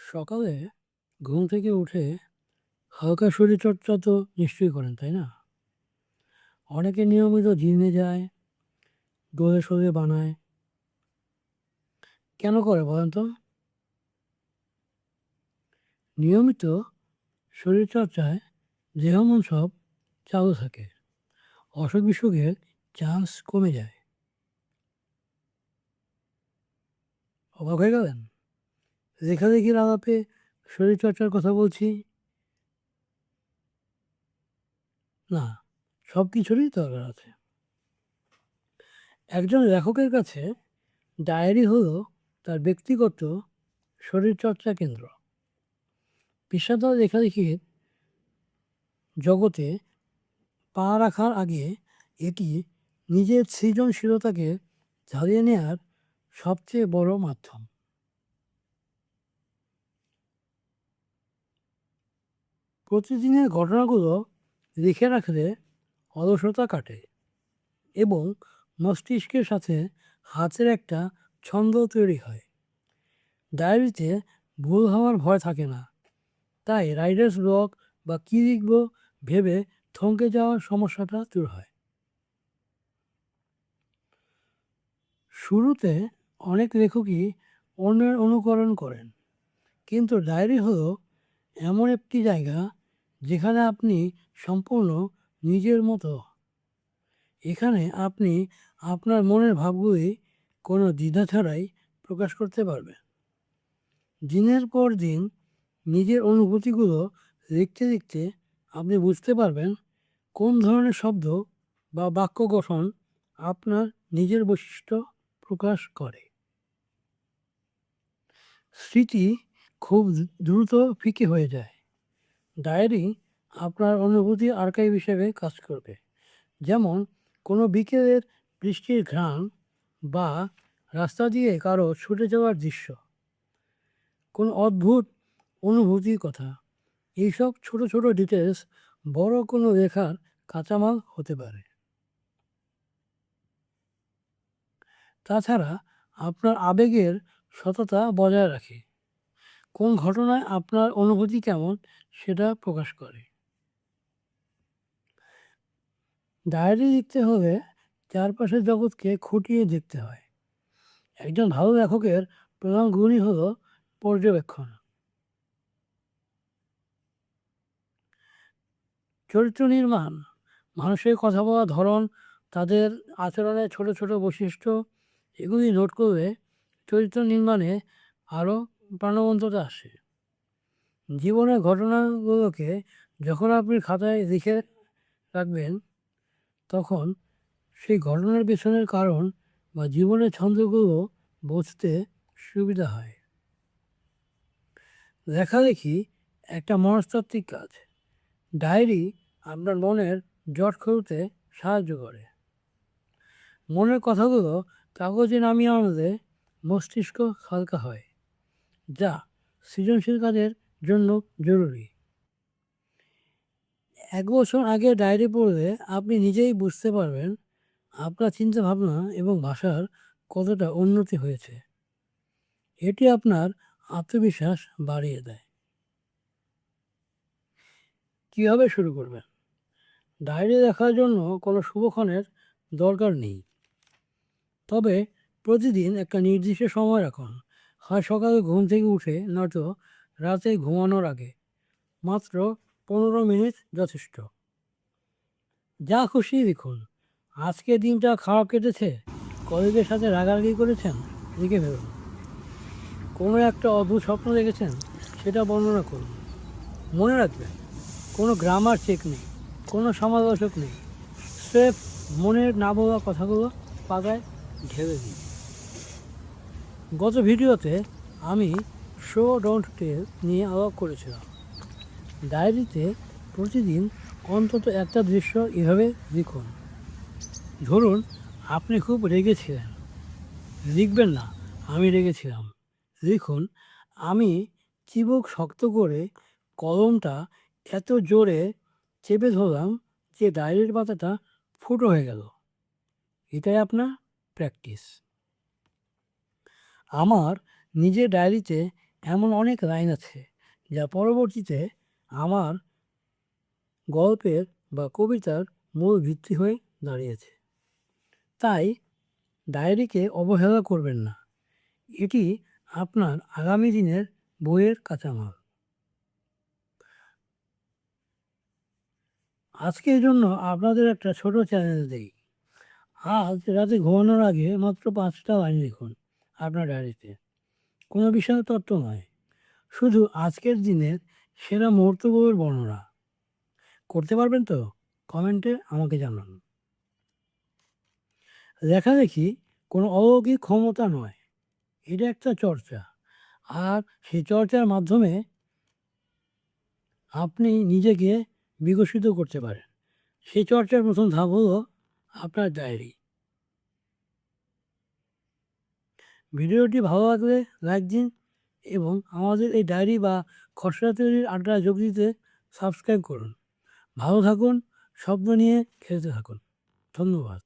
সকালে ঘুম থেকে উঠে হালকা শরীরচর্চা তো নিশ্চয়ই করেন, তাই না? অনেকে নিয়মিত জিমে যায়, দৌড়ে শরীর বানায়। কেন করে বলেন তো? নিয়মিত শরীরচর্চায় দেহ মন সব চালু থাকে। অসুখ-বিসুখের চান্স কমে যায়। অবাক হয়ে গেলেন? লেখালেখির আলাপে শরীরচর্চার কথা বলছি? না, সব কিছুরই দরকার আছে। একজন লেখকের কাছে ডায়েরি হলো তার ব্যক্তিগত শরীরচর্চা কেন্দ্র। পেশাদার লেখালেখির জগতে পা রাখার আগে এটি নিজের সৃজনশীলতাকে ঝালিয়ে নেওয়ার সবচেয়ে বড় মাধ্যম। প্রতিদিনের ঘটনাগুলো লিখে রাখলে অলসতা কাটে এবং মস্তিষ্কের সাথে হাতের একটা ছন্দ তৈরি হয়। ডায়েরিতে ভুল হওয়ার ভয় থাকে না, তাই রাইডার্স ব্লক বা কী লিখব ভেবে থমকে যাওয়ার সমস্যাটা দূর হয়। শুরুতে অনেক লেখকই অন্যের অনুকরণ করেন, কিন্তু ডায়েরি হলো এমন একটি জায়গা যেখানে আপনি সম্পূর্ণ নিজের মতো। এখানে আপনি আপনার মনের ভাবগুলি কোনো দ্বিধা ছাড়াই প্রকাশ করতে পারবেন। দিনের পর দিন নিজের অনুভূতিগুলো লিখতে লিখতে আপনি বুঝতে পারবেন কোন ধরনের শব্দ বা বাক্য গঠন আপনার নিজের বৈশিষ্ট্য প্রকাশ করে। স্মৃতি খুব দ্রুত ফিকে হয়ে যায়। ডায়েরি আপনার অনুভূতির আর্কাইভ হিসেবে কাজ করবে। যেমন কোনো বিকেলের বৃষ্টির ঘ্রাণ বা রাস্তা দিয়ে কারো ছুটে যাওয়ার দৃশ্য, কোনো অদ্ভুত অনুভূতির কথা। এইসব ছোট ছোট ডিটেলস বড় কোনো লেখার কাঁচামাল হতে পারে। তাছাড়া আপনার আবেগের সততা বজায় রাখে। কোন ঘটনায় আপনার অনুভূতি কেমন সেটা প্রকাশ করে। ডায়েরি লিখতে হলে চারপাশের জগৎকে খুঁটিয়ে দেখতে হয়। একজন ভালো লেখকের প্রধান গুণই হলো পর্যবেক্ষণ। চরিত্র নির্মাণ, মানুষের কথা বলার ধরন, তাদের আচরণের ছোট ছোট বৈশিষ্ট্য, এগুলি নোট করলে চরিত্র নির্মাণে আরও প্রাণবন্ততা আসে। জীবনের ঘটনাগুলোকে যখন আপনি খাতায় লিখে রাখবেন, তখন সেই ঘটনার পেছনের কারণ বা জীবনের ছন্দগুলো বুঝতে সুবিধা হয়। লেখালেখি একটা মনস্তাত্ত্বিক কাজ। ডায়েরি আপনার মনের জট খুলতে সাহায্য করে। মনের কথাগুলো কাগজে নামিয়ে আনলে মস্তিষ্ক হালকা হয়, যা সৃজনশীল কাজের জন্য জরুরি। 1 বছর আগে ডায়েরি পড়লে আপনি নিজেই বুঝতে পারবেন আপনার চিন্তাভাবনা এবং ভাষার কতটা উন্নতি হয়েছে। এটি আপনার আত্মবিশ্বাস বাড়িয়ে দেয়। কীভাবে শুরু করবেন? ডায়েরি লেখার জন্য কোনো শুভক্ষণের দরকার নেই, তবে প্রতিদিন একটা নির্দিষ্ট সময় রাখুন। হয় সকালে ঘুম থেকে উঠে, নয়তো রাতে ঘুমানোর আগে। মাত্র 15 মিনিট যথেষ্ট। যা খুশি লিখুন। আজকে দিনটা খারাপ কেটেছে, কলিগের সাথে রাগারাগি করেছেন, লিখে ফেলুন। কোনো একটা অদ্ভুত স্বপ্ন দেখেছেন, সেটা বর্ণনা করুন। মনে রাখবেন, কোনো গ্রামার চেক নেই, কোনো সমালোচক নেই। স্রেফ মনের না বলা কথাগুলো পাতায় ঢেলে দিন। গত ভিডিওতে আমি শো ডোন্ট টেল নিয়ে আলাপ করেছিলাম। ডায়েরিতে প্রতিদিন অন্তত একটা দৃশ্য এভাবে লিখুন। ধরুন আপনি খুব রেগেছিলেন, লিখবেন না আমি রেগেছিলাম, লিখুন আমি চিবুক শক্ত করে কলমটা এত জোরে চেপে ধরলাম যে ডায়েরির পাতাটা ফুটো হয়ে গেল। এটাই আপনার প্র্যাকটিস। আমার নিজের ডায়েরিতে এমন অনেক লাইন আছে যা পরবর্তীতে আমার গল্পের বা কবিতার মূল ভিত্তি হয়ে দাঁড়িয়েছে। তাই ডায়েরিকে অবহেলা করবেন না। এটি আপনার আগামী দিনের বইয়ের কাঁচামাল। আজকের জন্য আপনাদের একটা ছোট চ্যালেঞ্জ দিই। আজ রাতে ঘুমানোর আগে মাত্র 5টা লাইন লিখুন আপনার ডায়েরিতে। কোনো বিশাল তত্ত্ব নয়, শুধু আজকের দিনের সেরা মুহূর্তগুলোর বর্ণনা। করতে পারবেন তো? কমেন্টে আমাকে জানান। লেখালেখি কোনো অলৌকিক ক্ষমতা নয়, এটা একটা চর্চা। আর সেই চর্চার মাধ্যমে আপনি নিজেকে বিকশিত করতে পারেন। সেই চর্চার প্রথম ধাপ হলো আপনার ডায়েরি। ভিডিওটি ভালো লাগলে লাইক দিন এবং আমাদের এই ডায়েরি বা খসড়া তৈরির আড্ডায় যোগ দিতে সাবস্ক্রাইব করুন। ভালো থাকুন, স্বপ্ন নিয়ে খেলতে থাকুন। ধন্যবাদ।